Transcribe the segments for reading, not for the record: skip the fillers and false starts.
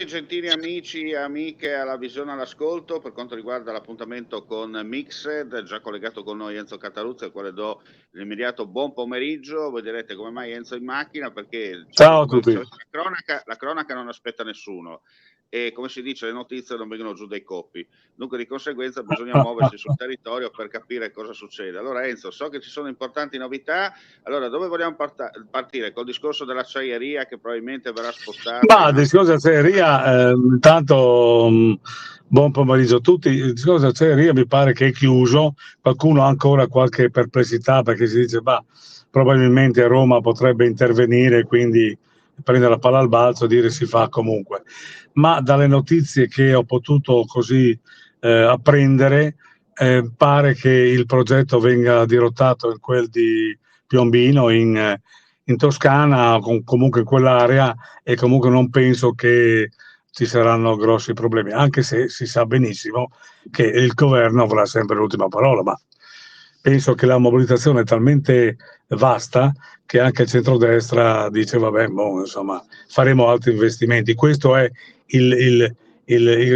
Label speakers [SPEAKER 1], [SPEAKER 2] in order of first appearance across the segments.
[SPEAKER 1] Gentili amici e amiche alla visione all'ascolto, per quanto riguarda l'appuntamento con Mixed, già collegato con noi Enzo Cataruzzi, al quale do l'immediato buon pomeriggio. Voi direte come mai Enzo in macchina, perché
[SPEAKER 2] ciao a tutti.
[SPEAKER 1] La cronaca non aspetta nessuno e, come si dice, le notizie non vengono giù dai coppi, dunque di conseguenza bisogna muoversi sul territorio per capire cosa succede. Allora Enzo, so che ci sono importanti novità, allora dove vogliamo partire? Col discorso dell'acciaieria che probabilmente verrà spostata?
[SPEAKER 2] Ma il discorso dell'acciaieria, intanto buon pomeriggio a tutti. Il discorso dell'acciaieria mi pare che è chiuso, qualcuno ha ancora qualche perplessità perché si dice probabilmente Roma potrebbe intervenire, quindi prendere la palla al balzo e dire si fa comunque. Ma dalle notizie che ho potuto così apprendere, pare che il progetto venga dirottato in quel di Piombino in Toscana, comunque in quell'area, e comunque non penso che ci saranno grossi problemi, anche se si sa benissimo che il governo avrà sempre l'ultima parola, ma penso che la mobilitazione è talmente vasta che anche il centrodestra dice vabbè, insomma, faremo altri investimenti. Questo è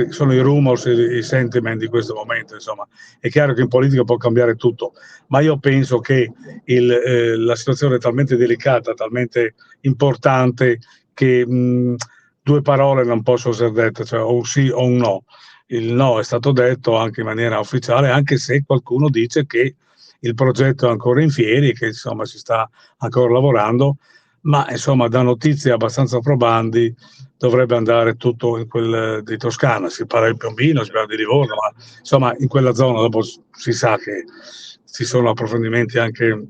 [SPEAKER 2] sono i rumors, i sentiment di questo momento. Insomma, è chiaro che in politica può cambiare tutto, ma io penso che la situazione è talmente delicata, talmente importante che due parole non possono essere dette, cioè o un sì o un no. Il no è stato detto anche in maniera ufficiale, anche se qualcuno dice che il progetto è ancora in fieri, che insomma si sta ancora lavorando, ma insomma da notizie abbastanza probanti dovrebbe andare tutto in quel di Toscana. Si parla di Piombino, si parla di Livorno, ma insomma in quella zona dopo si sa che ci sono approfondimenti anche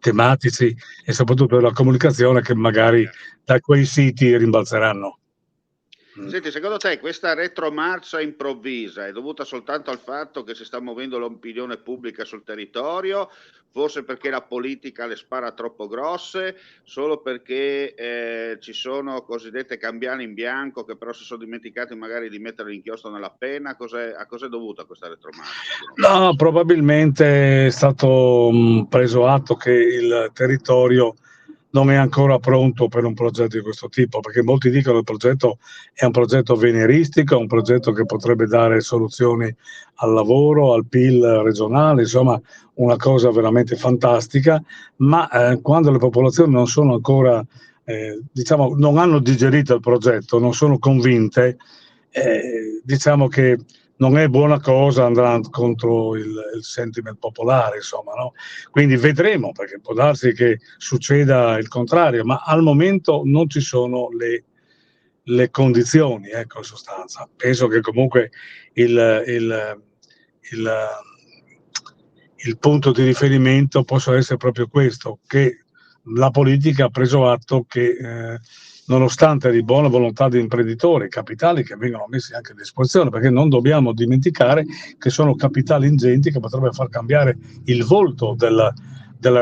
[SPEAKER 2] tematici e soprattutto della comunicazione che magari da quei siti rimbalzeranno.
[SPEAKER 1] Senti, secondo te questa retromarcia improvvisa è dovuta soltanto al fatto che si sta muovendo l'opinione pubblica sul territorio, forse perché la politica le spara troppo grosse, solo perché ci sono cosiddette cambiali in bianco che però si sono dimenticati magari di mettere l'inchiostro nella penna? A cosa è dovuta questa retromarcia?
[SPEAKER 2] No, probabilmente è stato preso atto che il territorio non è ancora pronto per un progetto di questo tipo, perché molti dicono che il progetto è un progetto avveniristico, è un progetto che potrebbe dare soluzioni al lavoro, al PIL regionale, insomma una cosa veramente fantastica, ma quando le popolazioni non sono ancora, diciamo, non hanno digerito il progetto, non sono convinte, diciamo che non è buona cosa, andrà contro il sentiment popolare, insomma, no? Quindi vedremo, perché può darsi che succeda il contrario, ma al momento non ci sono le condizioni, ecco, in sostanza. Penso che comunque il punto di riferimento possa essere proprio questo, che la politica ha preso atto che nonostante di buona volontà di imprenditori, capitali che vengono messi anche a disposizione, perché non dobbiamo dimenticare che sono capitali ingenti che potrebbero far cambiare il volto della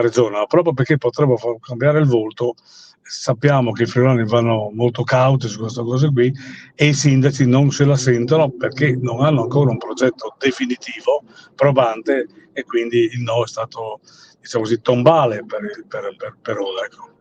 [SPEAKER 2] regione, ma proprio perché potrebbero far cambiare il volto, sappiamo che i friulani vanno molto cauti su queste cose qui e i sindaci non se la sentono perché non hanno ancora un progetto definitivo, probante, e quindi il no è stato, diciamo così, tombale per ora, ecco.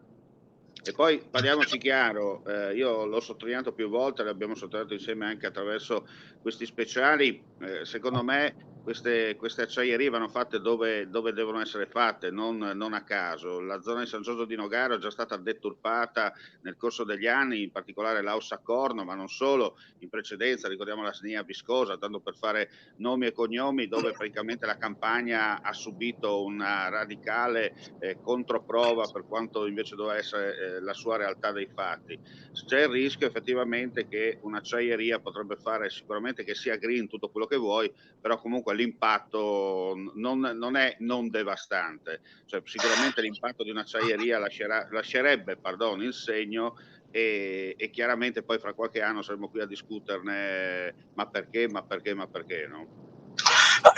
[SPEAKER 1] E poi parliamoci chiaro, io l'ho sottolineato più volte, l'abbiamo sottolineato insieme anche attraverso questi speciali, secondo me queste acciaierie vanno fatte dove devono essere fatte, non a caso. La zona di San Giorgio di Nogaro è già stata deturpata nel corso degli anni, in particolare l'Aussa Corno, ma non solo, in precedenza ricordiamo la SNIA Viscosa, tanto per fare nomi e cognomi, dove praticamente la campagna ha subito una radicale controprova per quanto invece doveva essere la sua realtà dei fatti. C'è il rischio effettivamente che un'acciaieria potrebbe fare sicuramente che sia green tutto quello che vuoi, però comunque l'impatto non è non devastante, cioè sicuramente l'impatto di un'acciaieria lascerebbe il segno e chiaramente poi fra qualche anno saremo qui a discuterne ma perché, no?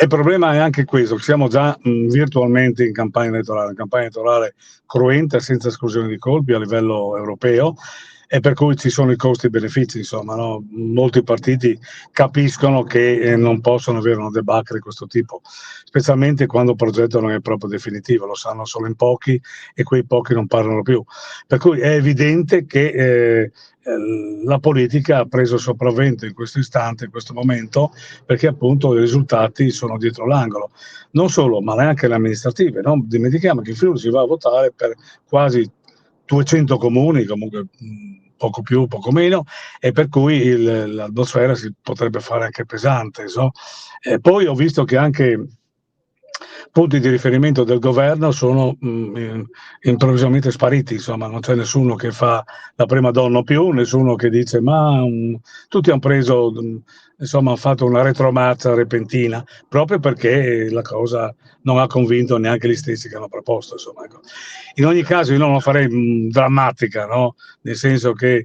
[SPEAKER 2] Il problema è anche questo, siamo già virtualmente in campagna elettorale cruenta senza esclusione di colpi a livello europeo, e per cui ci sono i costi e benefici, insomma, no? Molti partiti capiscono che non possono avere una debacle di questo tipo, specialmente quando il progetto non è proprio definitivo, lo sanno solo in pochi e quei pochi non parlano più. Per cui è evidente che la politica ha preso sopravvento in questo istante, in questo momento, perché appunto i risultati sono dietro l'angolo. Non solo, ma neanche le amministrative. Non dimentichiamo che in Friuli si va a votare per quasi 200 comuni, comunque poco più, poco meno, e per cui l'atmosfera si potrebbe fare anche pesante. So. Poi ho visto che anche punti di riferimento del governo sono improvvisamente spariti, insomma, non c'è nessuno che fa la prima donna più, nessuno che dice ma tutti hanno preso, insomma, hanno fatto una retromarcia repentina, proprio perché la cosa non ha convinto neanche gli stessi che hanno proposto, insomma, ecco. In ogni caso io non la farei drammatica, no? Nel senso che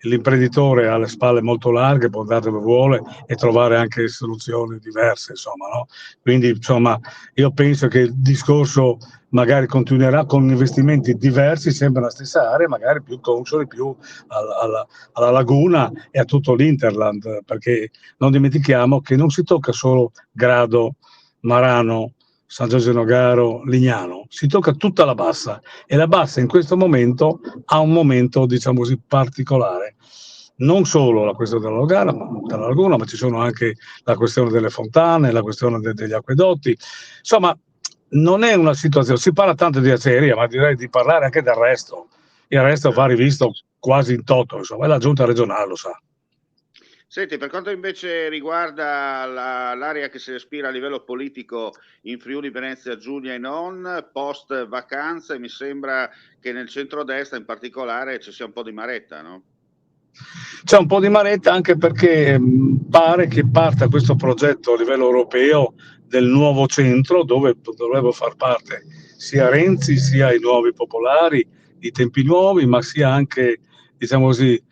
[SPEAKER 2] l'imprenditore ha le spalle molto larghe, può andare dove vuole e trovare anche soluzioni diverse, insomma, no? Quindi, insomma, io penso che il discorso magari continuerà con investimenti diversi, sempre nella stessa area, magari più consoli, più alla laguna e a tutto l'Interland, perché non dimentichiamo che non si tocca solo Grado, Marano, San Giorgio Nogaro, Lignano, si tocca tutta la bassa, e la bassa in questo momento ha un momento, diciamo così, particolare. Non solo la questione della laguna, ma ci sono anche la questione delle fontane, la questione degli acquedotti. Insomma, non è una situazione, si parla tanto di acciaieria, ma direi di parlare anche del resto. Il resto va rivisto quasi in toto, insomma, e la giunta regionale lo sa.
[SPEAKER 1] Senti, per quanto invece riguarda l'area che si respira a livello politico in Friuli Venezia Giulia e non, post vacanze, mi sembra che nel centrodestra in particolare ci sia un po' di maretta, no?
[SPEAKER 2] C'è un po' di maretta anche perché pare che parta questo progetto a livello europeo del nuovo centro, dove dovrebbero far parte sia Renzi, sia i nuovi popolari, i tempi nuovi, ma sia anche, diciamo così,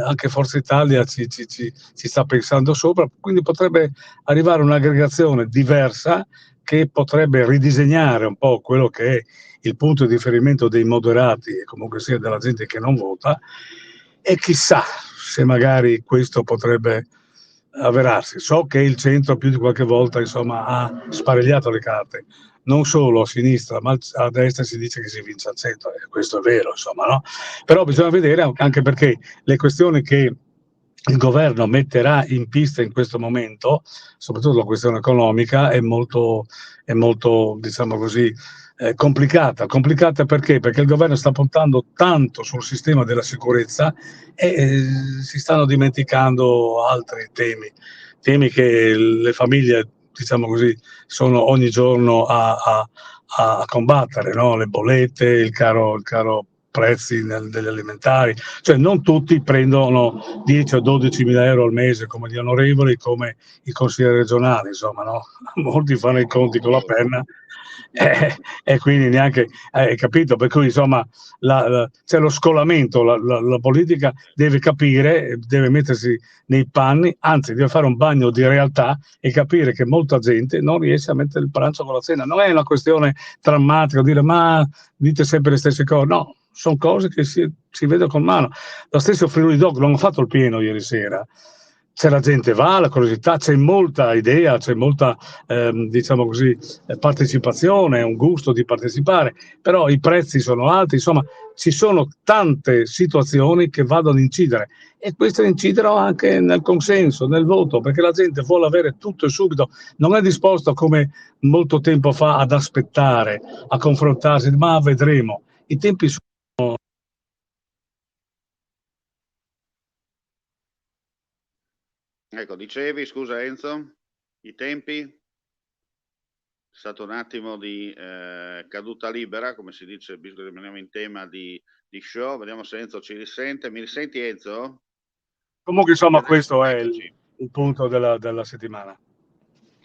[SPEAKER 2] anche Forza Italia ci sta pensando sopra, quindi potrebbe arrivare un'aggregazione diversa che potrebbe ridisegnare un po' quello che è il punto di riferimento dei moderati e comunque sia della gente che non vota, e chissà se magari questo potrebbe avverarsi. So che il centro più di qualche volta, insomma, ha sparigliato le carte, non solo a sinistra, ma a destra si dice che si vince al centro, e questo è vero, insomma, no? Però bisogna vedere, anche perché le questioni che il governo metterà in pista in questo momento, soprattutto la questione economica, è molto, diciamo così, complicata. Complicata perché? Perché il governo sta puntando tanto sul sistema della sicurezza e si stanno dimenticando altri temi che le famiglie, diciamo così, sono ogni giorno a combattere, no? Le bollette, il caro prezzi degli alimentari, cioè non tutti prendono 10 o 12 mila euro al mese come gli onorevoli, come i consiglieri regionali, insomma, no? Molti fanno i conti con la penna e quindi neanche, capito? Per cui insomma c'è lo scolamento, la politica deve capire, deve mettersi nei panni, anzi deve fare un bagno di realtà e capire che molta gente non riesce a mettere il pranzo con la cena. Non è una questione drammatica, dire ma dite sempre le stesse cose, no, sono cose che si vede con mano. Lo stesso Friuli Doc non ha fatto il pieno ieri sera. C'è la gente va, la curiosità, c'è molta idea, c'è molta, diciamo così, partecipazione, un gusto di partecipare, però i prezzi sono alti, insomma, ci sono tante situazioni che vanno ad incidere e queste incidono anche nel consenso, nel voto, perché la gente vuole avere tutto e subito, non è disposto come molto tempo fa ad aspettare, a confrontarsi, ma vedremo. I tempi sono.
[SPEAKER 1] Ecco, dicevi, scusa Enzo, i tempi? È stato un attimo di caduta libera, come si dice, visto che rimaniamo in tema di show. Vediamo se Enzo ci risente. Mi risenti Enzo?
[SPEAKER 2] Comunque insomma questo è
[SPEAKER 1] Eccoci.
[SPEAKER 2] il punto della settimana.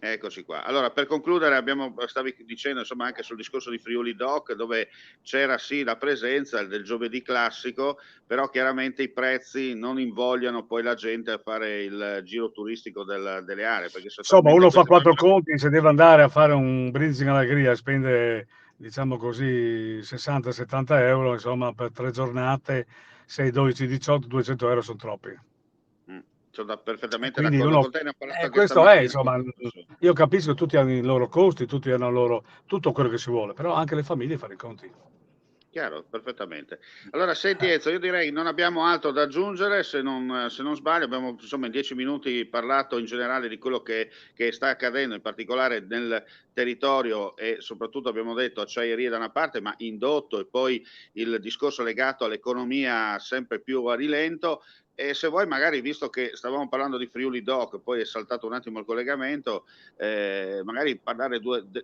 [SPEAKER 1] Eccoci qua. Allora, per concludere, stavi dicendo insomma anche sul discorso di Friuli Doc, dove c'era sì la presenza del giovedì classico, però chiaramente i prezzi non invogliano poi la gente a fare il giro turistico delle aree. Perché
[SPEAKER 2] Insomma, uno fa 4 conti, se deve andare a fare un brindisi in allegria e spende diciamo così, 60-70 euro, insomma, per 3 giornate, 6, 12, 18, 200 euro sono troppi.
[SPEAKER 1] Sono
[SPEAKER 2] E
[SPEAKER 1] perfettamente
[SPEAKER 2] quindi
[SPEAKER 1] d'accordo
[SPEAKER 2] uno,
[SPEAKER 1] con te, ne ho parlato anche
[SPEAKER 2] questo è,
[SPEAKER 1] stamattina
[SPEAKER 2] insomma,
[SPEAKER 1] con delle persone.
[SPEAKER 2] io capisco che tutti hanno i loro costi, tutti hanno il loro, tutto quello che si vuole, però anche le famiglie fanno i conti.
[SPEAKER 1] Chiaro, perfettamente. Allora, senti Enzo, io direi non abbiamo altro da aggiungere, se non sbaglio, abbiamo insomma in 10 minuti parlato in generale di quello che sta accadendo, in particolare nel territorio e soprattutto abbiamo detto acciaierie da una parte, ma indotto e poi il discorso legato all'economia sempre più a rilento. E se vuoi, magari, visto che stavamo parlando di Friuli Doc, poi è saltato un attimo il collegamento, magari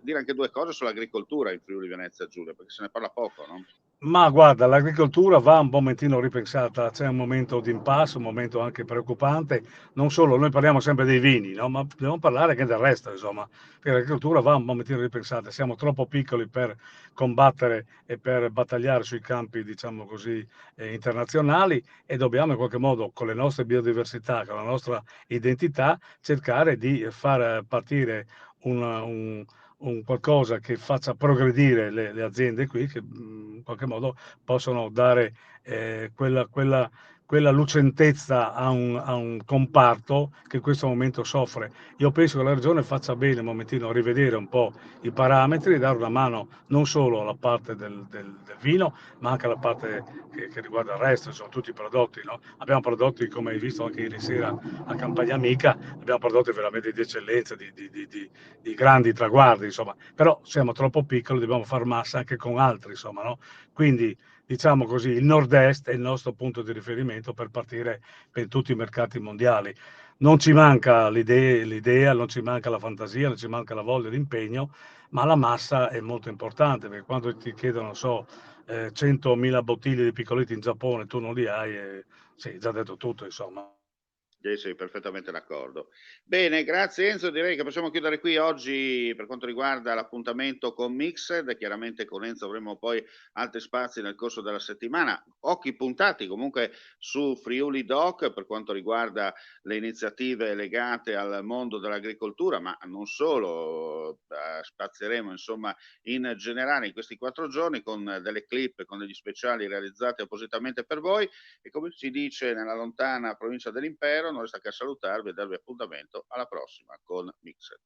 [SPEAKER 1] dire anche due cose sull'agricoltura in Friuli Venezia Giulia, perché se ne parla poco, no?
[SPEAKER 2] Ma guarda, l'agricoltura va un momentino ripensata, c'è un momento di impasse, un momento anche preoccupante, non solo, noi parliamo sempre dei vini, no? Ma dobbiamo parlare anche del resto, insomma, perché l'agricoltura va un momentino ripensata, siamo troppo piccoli per combattere e per battagliare sui campi, diciamo così, internazionali e dobbiamo in qualche modo, con le nostre biodiversità, con la nostra identità, cercare di far partire un qualcosa che faccia progredire le aziende qui, che in qualche modo possono dare quella lucentezza a un comparto che in questo momento soffre. Io penso che la Regione faccia bene un momentino a rivedere un po' i parametri, dare una mano non solo alla parte del vino, ma anche alla parte che riguarda il resto, insomma, tutti i prodotti. No? Abbiamo prodotti, come hai visto anche ieri sera a Campagna Amica, abbiamo prodotti veramente di eccellenza, di grandi traguardi, insomma, però siamo troppo piccoli, dobbiamo far massa anche con altri, insomma, no? Quindi, diciamo così, il nord-est è il nostro punto di riferimento per partire per tutti i mercati mondiali. Non ci manca l'idea, non ci manca la fantasia, non ci manca la voglia, l'impegno, ma la massa è molto importante, perché quando ti chiedono, non so, 100.000 bottiglie di piccoletti in Giappone, tu non li hai, sì, già detto tutto, insomma.
[SPEAKER 1] Sì, sì, perfettamente d'accordo. Bene, grazie Enzo. Direi che possiamo chiudere qui oggi per quanto riguarda l'appuntamento con Mixed. Chiaramente con Enzo avremo poi altri spazi nel corso della settimana. Occhi puntati comunque su Friuli Doc per quanto riguarda le iniziative legate al mondo dell'agricoltura, ma non solo. Spazieremo insomma in generale in questi 4 giorni con delle clip, con degli speciali realizzati appositamente per voi. E come si dice nella lontana provincia dell'Impero, non resta che salutarvi e darvi appuntamento alla prossima con Mixed.